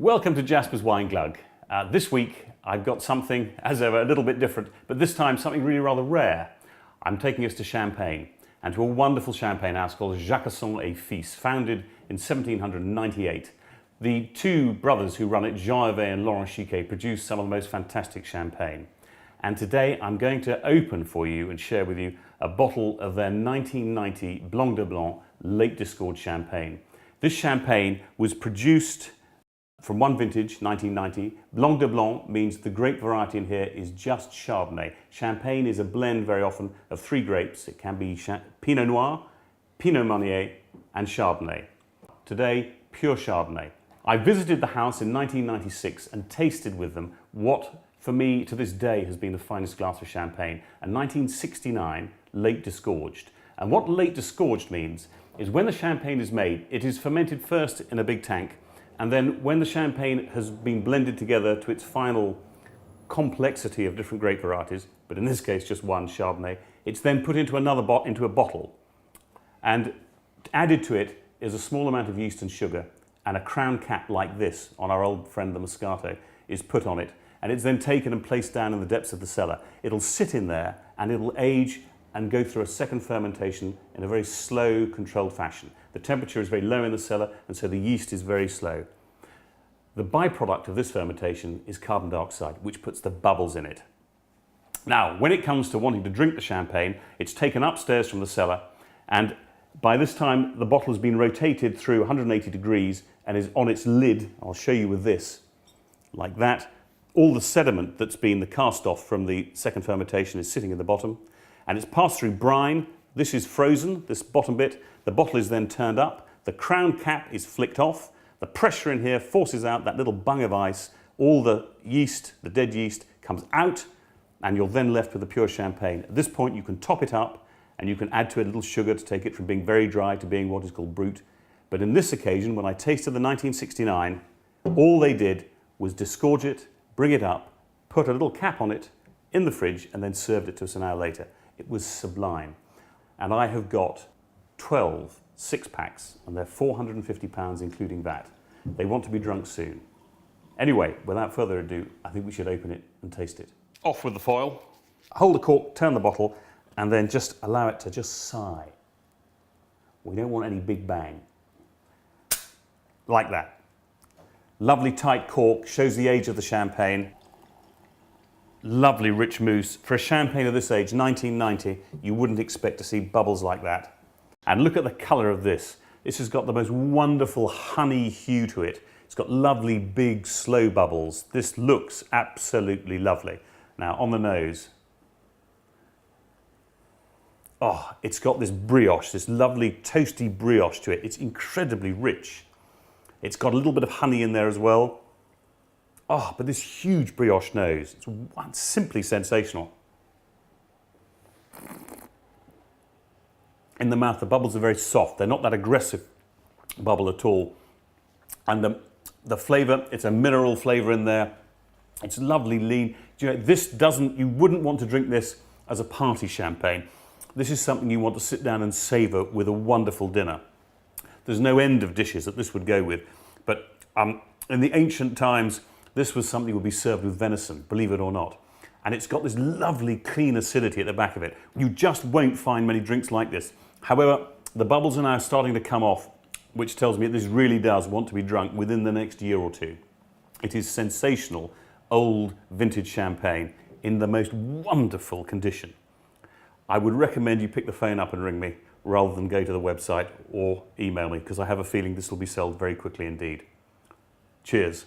Welcome to Jaspar's Wine Glug. This week I've got something, as ever, a little bit different, but this time something really rather rare. I'm taking us to Champagne and to a wonderful champagne house called Jacquesson et Fils, founded in 1798. The two brothers who run it, Jean and Laurent Chiquet, produce some of the most fantastic champagne. And today I'm going to open for you and share with you a bottle of their 1990 Blanc de Blanc late disgorged champagne. This champagne was produced from one vintage, 1990. Blanc de Blanc means the grape variety in here is just Chardonnay. Champagne is a blend very often of three grapes. It can be Pinot Noir, Pinot Meunier and Chardonnay. Today, pure Chardonnay. I visited the house in 1996 and tasted with them what, for me, to this day, has been the finest glass of champagne, a 1969 late disgorged. And what late disgorged means is when the champagne is made, it is fermented first in a big tank, and then when the champagne has been blended together to its final complexity of different grape varieties, but in this case just one Chardonnay, it's then put into into a bottle. And added to it is a small amount of yeast and sugar, and a crown cap like this on our old friend the Moscato is put on it. And it's then taken and placed down in the depths of the cellar. It'll sit in there and it'll age and go through a second fermentation in a very slow, controlled fashion. The temperature is very low in the cellar, and so the yeast is very slow. The byproduct of this fermentation is carbon dioxide, which puts the bubbles in it. Now, when it comes to wanting to drink the champagne, it's taken upstairs from the cellar, and by this time the bottle has been rotated through 180 degrees and is on its lid. I'll show you with this, like that. All the sediment that's been the cast off from the second fermentation is sitting in the bottom, and it's passed through brine. This is frozen, this bottom bit. The bottle is then turned up, the crown cap is flicked off, the pressure in here forces out that little bung of ice, all the yeast, the dead yeast, comes out, and you're then left with the pure champagne. At this point you can top it up, and you can add to it a little sugar to take it from being very dry to being what is called brut. But in this occasion, when I tasted the 1969, all they did was disgorge it, bring it up, put a little cap on it in the fridge, and then served it to us an hour later. It was sublime. And I have got 12 six-packs, and they're £450 including that. They want to be drunk soon. Anyway, without further ado, I think we should open it and taste it. Off with the foil, hold the cork, turn the bottle, and then just allow it to just sigh. We don't want any big bang. Like that. Lovely tight cork, shows the age of the champagne. Lovely rich mousse. For a champagne of this age, 1990, you wouldn't expect to see bubbles like that. And look at the colour of this. This has got the most wonderful honey hue to it. It's got lovely big slow bubbles. This looks absolutely lovely. Now on the nose. Oh, it's got this brioche, this lovely toasty brioche to it. It's incredibly rich. It's got a little bit of honey in there as well. Oh, but this huge brioche nose, it's simply sensational. In the mouth, the bubbles are very soft. They're not that aggressive bubble at all. And the flavour, it's a mineral flavour in there. It's lovely lean. Do you know, you wouldn't want to drink this as a party champagne. This is something you want to sit down and savour with a wonderful dinner. There's no end of dishes that this would go with. But in the ancient times, this was something that would be served with venison, believe it or not. And it's got this lovely clean acidity at the back of it. You just won't find many drinks like this. However, the bubbles are now starting to come off, which tells me that this really does want to be drunk within the next year or two. It is sensational, old vintage champagne in the most wonderful condition. I would recommend you pick the phone up and ring me rather than go to the website or email me, because I have a feeling this will be sold very quickly indeed. Cheers.